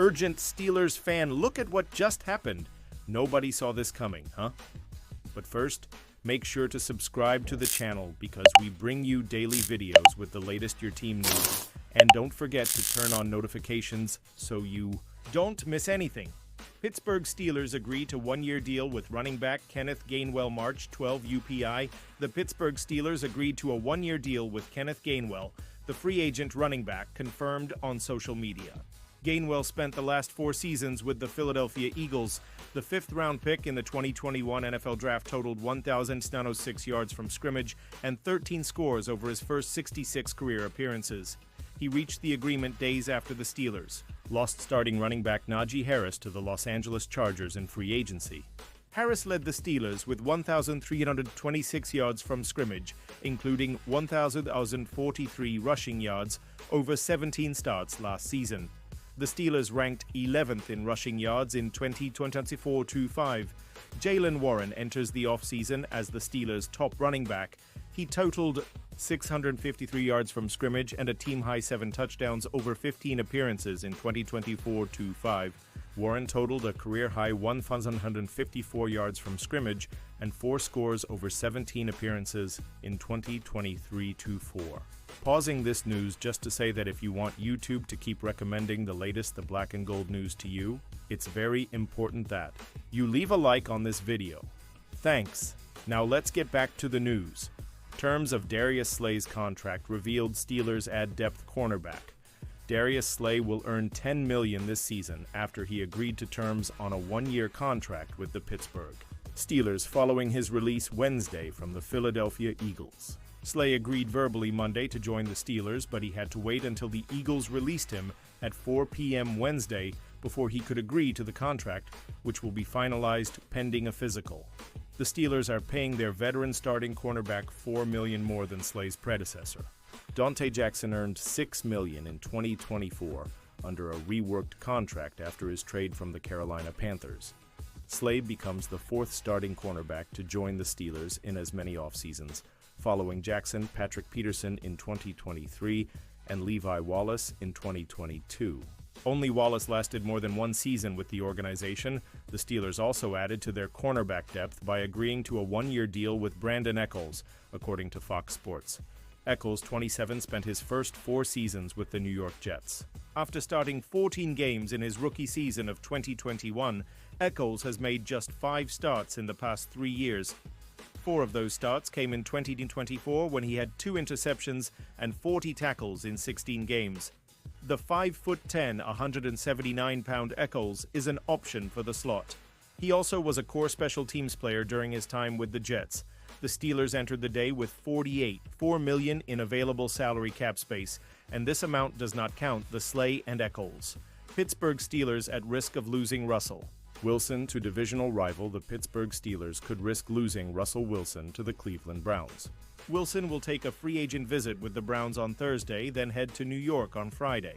Urgent Steelers fan, look at what just happened. Nobody saw this coming, huh? But first, make sure to subscribe to the channel because we bring you daily videos with the latest your team news. And don't forget to turn on notifications so you don't miss anything. Pittsburgh Steelers agree to one-year deal with running back Kenneth Gainwell. March 12 UPI. The Pittsburgh Steelers agreed to a one-year deal with Kenneth Gainwell, the free agent running back, confirmed on social media. Gainwell spent the last 4 seasons with the Philadelphia Eagles. The 5th-round pick in the 2021 NFL Draft totaled 1,906 yards from scrimmage and 13 scores over his first 66 career appearances. He reached the agreement days after the Steelers lost starting running back Najee Harris to the Los Angeles Chargers in free agency. Harris led the Steelers with 1,326 yards from scrimmage, including 1,043 rushing yards over 17 starts last season. The Steelers ranked 11th in rushing yards in 2024-25. Jaylen Warren enters the offseason as the Steelers' top running back. He totaled 653 yards from scrimmage and a team-high 7 touchdowns over 15 appearances in 2024-25. Warren totaled a career-high 1,154 yards from scrimmage and 4 scores over 17 appearances in 2023-24. Pausing this news just to say that if you want YouTube to keep recommending the latest The Black and Gold news to you, it's very important that you leave a like on this video. Thanks. Now let's get back to the news. Terms of Darius Slay's contract revealed. Steelers add depth cornerback. Darius Slay will earn $10 million this season after he agreed to terms on a 1-year contract with the Pittsburgh Steelers following his release Wednesday from the Philadelphia Eagles. Slay agreed verbally Monday to join the Steelers, but he had to wait until the Eagles released him at 4 p.m. Wednesday before he could agree to the contract, which will be finalized pending a physical. The Steelers are paying their veteran starting cornerback $4 million more than Slay's predecessor. Dante Jackson earned $6 million in 2024 under a reworked contract after his trade from the Carolina Panthers. Slay becomes the 4th starting cornerback to join the Steelers in as many offseasons, following Jackson, Patrick Peterson in 2023, and Levi Wallace in 2022. Only Wallace lasted more than 1 season with the organization. The Steelers also added to their cornerback depth by agreeing to a 1-year deal with Brandon Echols, according to Fox Sports. Echols, 27, spent his first 4 seasons with the New York Jets. After starting 14 games in his rookie season of 2021, Echols has made just 5 starts in the past 3 years. 4 of those starts came in 2024 when he had 2 interceptions and 40 tackles in 16 games. The 5'10", 179-pound Echols is an option for the slot. He also was a core special teams player during his time with the Jets. The Steelers entered the day with $4 million in available salary cap space, and this amount does not count the Slay and Echols. Pittsburgh Steelers at risk of losing Russell Wilson to divisional rival. The Pittsburgh Steelers could risk losing Russell Wilson to the Cleveland Browns. Wilson will take a free agent visit with the Browns on Thursday, then head to New York on Friday.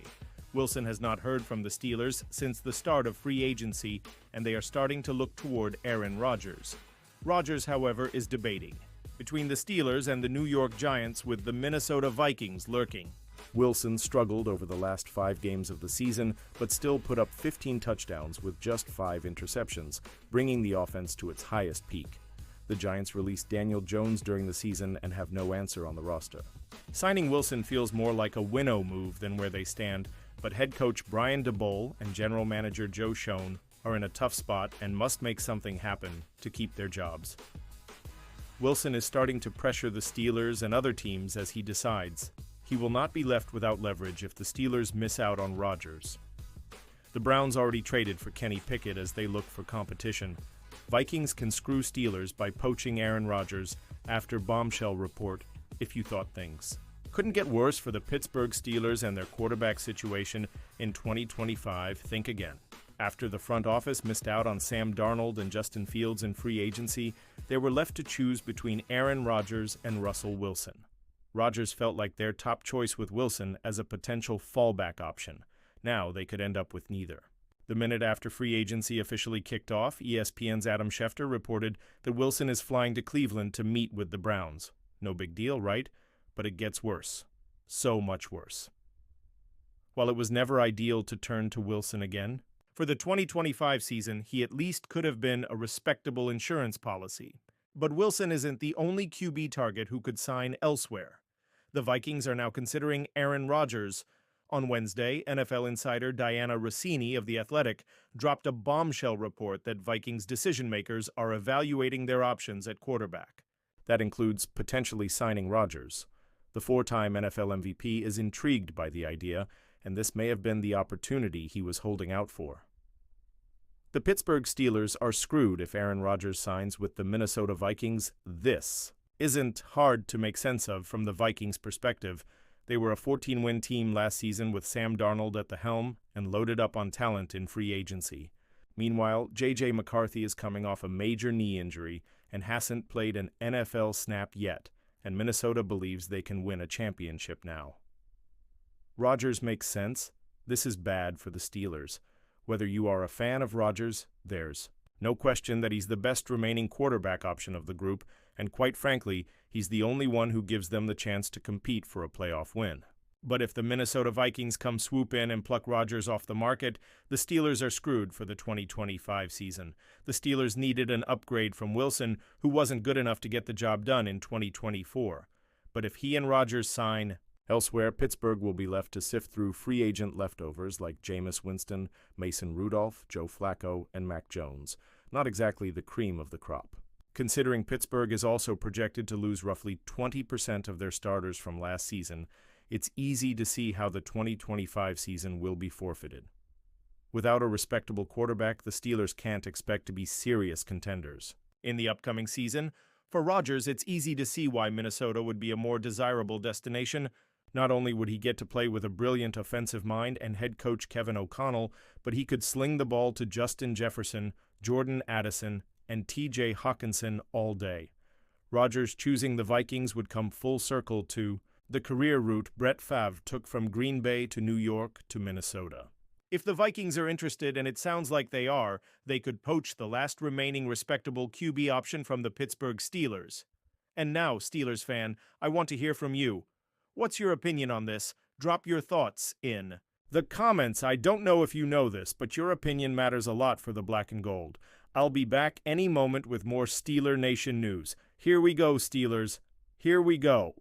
Wilson has not heard from the Steelers since the start of free agency, and they are starting to look toward Aaron Rodgers. Rodgers, however, is debating between the Steelers and the New York Giants, with the Minnesota Vikings lurking. Wilson struggled over the last 5 games of the season, but still put up 15 touchdowns with just 5 interceptions, bringing the offense to its highest peak. The Giants released Daniel Jones during the season and have no answer on the roster. Signing Wilson feels more like a winnow move than where they stand, but head coach Brian DeBole and general manager Joe Schoen are in a tough spot and must make something happen to keep their jobs. Wilson is starting to pressure the Steelers and other teams as he decides. He will not be left without leverage if the Steelers miss out on Rodgers. The Browns already traded for Kenny Pickett as they look for competition. Vikings can screw Steelers by poaching Aaron Rodgers after bombshell report, if you thought things couldn't get worse for the Pittsburgh Steelers and their quarterback situation in 2025. Think again. After the front office missed out on Sam Darnold and Justin Fields in free agency, they were left to choose between Aaron Rodgers and Russell Wilson. Rodgers felt like their top choice with Wilson as a potential fallback option. Now they could end up with neither. The minute after free agency officially kicked off, ESPN's Adam Schefter reported that Wilson is flying to Cleveland to meet with the Browns. No big deal, right? But it gets worse. So much worse. While it was never ideal to turn to Wilson again, for the 2025 season, he at least could have been a respectable insurance policy. But Wilson isn't the only QB target who could sign elsewhere. The Vikings are now considering Aaron Rodgers. On Wednesday, NFL insider Diana Rossini of The Athletic dropped a bombshell report that Vikings decision-makers are evaluating their options at quarterback. That includes potentially signing Rodgers. The four-time NFL MVP is intrigued by the idea, and this may have been the opportunity he was holding out for. The Pittsburgh Steelers are screwed if Aaron Rodgers signs with the Minnesota Vikings. This isn't hard to make sense of from the Vikings' perspective. They were a 14-win team last season with Sam Darnold at the helm and loaded up on talent in free agency. Meanwhile, J.J. McCarthy is coming off a major knee injury and hasn't played an NFL snap yet, and Minnesota believes they can win a championship now. Rodgers makes sense. This is bad for the Steelers. Whether you are a fan of Rodgers, there's no question that he's the best remaining quarterback option of the group, and quite frankly, he's the only one who gives them the chance to compete for a playoff win. But if the Minnesota Vikings come swoop in and pluck Rodgers off the market, the Steelers are screwed for the 2025 season. The Steelers needed an upgrade from Wilson, who wasn't good enough to get the job done in 2024. But if he and Rodgers sign elsewhere, Pittsburgh will be left to sift through free agent leftovers like Jameis Winston, Mason Rudolph, Joe Flacco, and Mac Jones. Not exactly the cream of the crop. Considering Pittsburgh is also projected to lose roughly 20% of their starters from last season, it's easy to see how the 2025 season will be forfeited. Without a respectable quarterback, the Steelers can't expect to be serious contenders. In the upcoming season, for Rodgers, it's easy to see why Minnesota would be a more desirable destination. Not only would he get to play with a brilliant offensive mind and head coach Kevin O'Connell, but he could sling the ball to Justin Jefferson, Jordan Addison, and T.J. Hawkinson all day. Rodgers choosing the Vikings would come full circle to the career route Brett Favre took from Green Bay to New York to Minnesota. If the Vikings are interested, and it sounds like they are, they could poach the last remaining respectable QB option from the Pittsburgh Steelers. And now, Steelers fan, I want to hear from you. What's your opinion on this? Drop your thoughts in the comments. I don't know if you know this, but your opinion matters a lot for the Black and Gold. I'll be back any moment with more Steeler Nation news. Here we go, Steelers. Here we go.